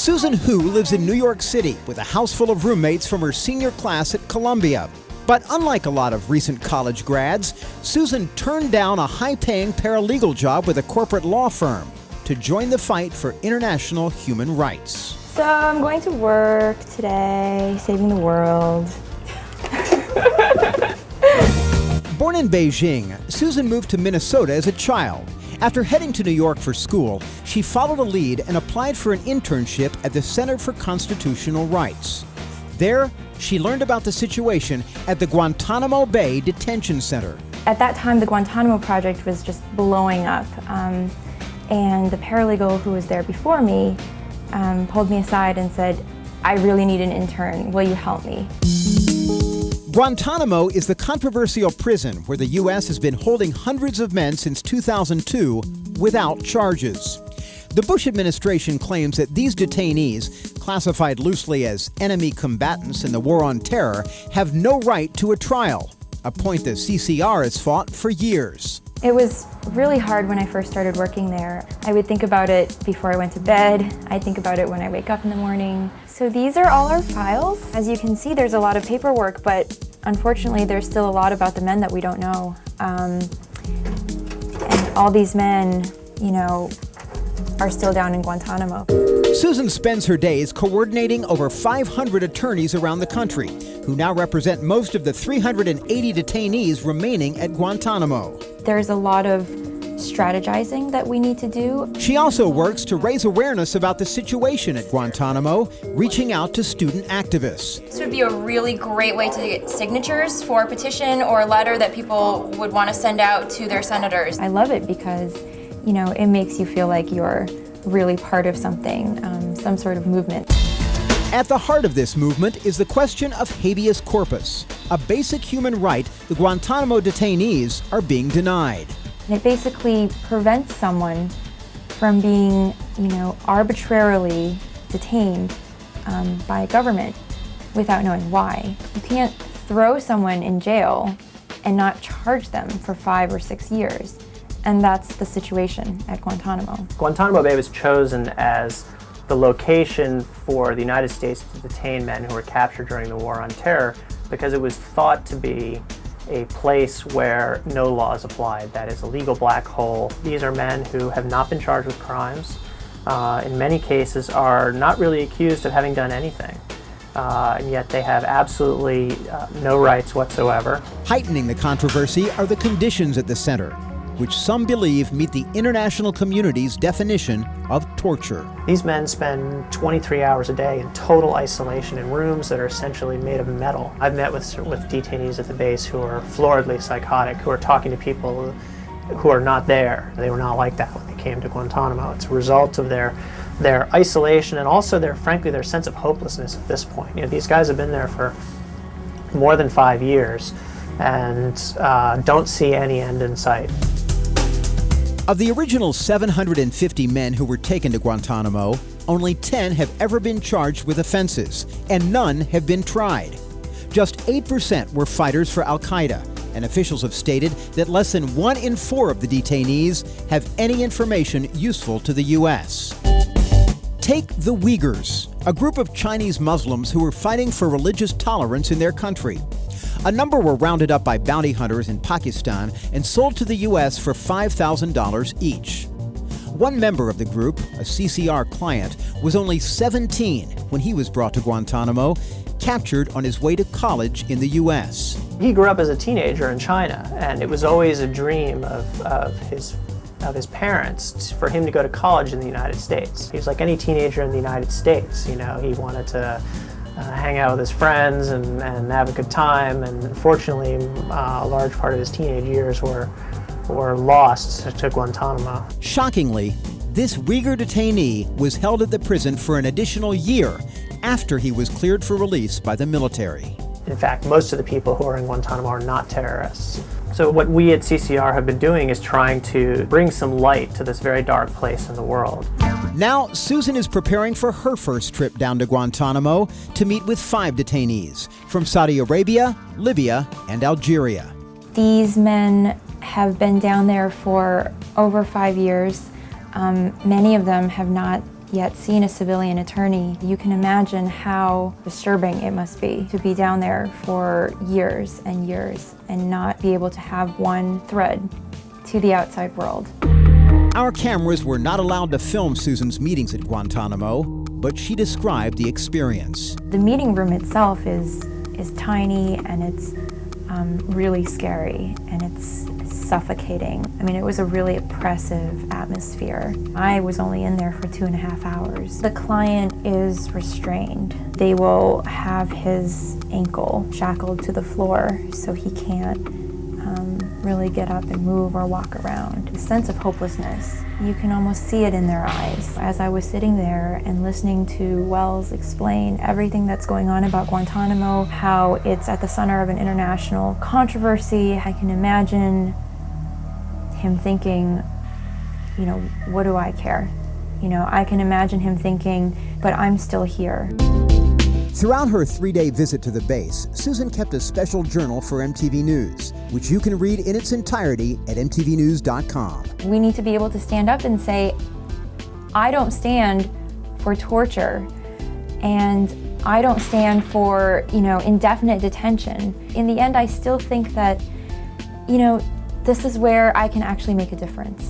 Susan Hu lives in New York City with a house full of roommates from her senior class at Columbia. But unlike a lot of recent college grads, Susan turned down a high-paying paralegal job with a corporate law firm to join the fight for international human rights. So I'm going to work today, saving the world. Born in Beijing, Susan moved to Minnesota as a child. After heading to New York for school, she followed a lead and applied for an internship at the Center for Constitutional Rights. There, she learned about the situation at the Guantanamo Bay Detention Center. At that time, the Guantanamo project was just blowing up, and the paralegal who was there before me pulled me aside and said, "I really need an intern. Will you help me?" Guantanamo is the controversial prison where the U.S. has been holding hundreds of men since 2002 without charges. The Bush administration claims that these detainees, classified loosely as enemy combatants in the war on terror, have no right to a trial, a point the CCR has fought for years. It was really hard when I first started working there. I would think about it before I went to bed. I'd think about it when I wake up in the morning. So these are all our files. As you can see, there's a lot of paperwork, but unfortunately, there's still a lot about the men that we don't know. And all these men, are still down in Guantanamo. Susan spends her days coordinating over 500 attorneys around the country, who now represent most of the 380 detainees remaining at Guantanamo. There's a lot of strategizing that we need to do. She also works to raise awareness about the situation at Guantanamo, reaching out to student activists. This would be a really great way to get signatures for a petition or a letter that people would want to send out to their senators. I love it because, it makes you feel like you're really part of something, some sort of movement. At the heart of this movement is the question of habeas corpus, a basic human right the Guantanamo detainees are being denied. And it basically prevents someone from being, arbitrarily detained by a government without knowing why. You can't throw someone in jail and not charge them for 5 or 6 years. And that's the situation at Guantanamo. Guantanamo Bay was chosen as the location for the United States to detain men who were captured during the war on terror because it was thought to be a place where no laws applied. That is a legal black hole. These are men who have not been charged with crimes. In many cases are not really accused of having done anything. And yet they have absolutely no rights whatsoever. Heightening the controversy are the conditions at the center, which some believe meet the international community's definition of torture. These men spend 23 hours a day in total isolation in rooms that are essentially made of metal. I've met with detainees at the base who are floridly psychotic, who are talking to people who are not there. They were not like that when they came to Guantanamo. It's a result of their isolation and also frankly, their sense of hopelessness at this point. These guys have been there for more than 5 years and don't see any end in sight. Of the original 750 men who were taken to Guantanamo, only 10 have ever been charged with offenses, and none have been tried. Just 8% were fighters for Al-Qaeda, and officials have stated that less than 1 in 4 of the detainees have any information useful to the U.S. Take the Uyghurs, a group of Chinese Muslims who were fighting for religious tolerance in their country. A number were rounded up by bounty hunters in Pakistan and sold to the U.S. for $5,000 each. One member of the group, a CCR client, was only 17 when he was brought to Guantanamo, captured on his way to college in the U.S. He grew up as a teenager in China, and it was always a dream of his parents for him to go to college in the United States. He was like any teenager in the United States. He wanted to hang out with his friends and have a good time, and unfortunately a large part of his teenage years were lost to Guantanamo. Shockingly, this Uyghur detainee was held at the prison for an additional year after he was cleared for release by the military. In fact, most of the people who are in Guantanamo are not terrorists. So what we at CCR have been doing is trying to bring some light to this very dark place in the world. Now, Susan is preparing for her first trip down to Guantanamo to meet with 5 detainees from Saudi Arabia, Libya, and Algeria. These men have been down there for over 5 years. Many of them have not yet seen a civilian attorney, you can imagine how disturbing it must be to be down there for years and years and not be able to have one thread to the outside world. Our cameras were not allowed to film Susan's meetings at Guantanamo, but she described the experience. The meeting room itself is tiny, and it's really scary, and it's suffocating. I mean, it was a really oppressive atmosphere. I was only in there for 2.5 hours. The client is restrained. They will have his ankle shackled to the floor so he can't really get up and move or walk around. The sense of hopelessness, you can almost see it in their eyes. As I was sitting there and listening to Wells explain everything that's going on about Guantanamo, how it's at the center of an international controversy, I can imagine him thinking, you know, what do I care? You know, I can imagine him thinking, but I'm still here. Throughout her 3-day visit to the base, Susan kept a special journal for MTV News, which you can read in its entirety at mtvnews.com. We need to be able to stand up and say, I don't stand for torture, and I don't stand for, you know, indefinite detention. In the end, I still think that, you know, this is where I can actually make a difference.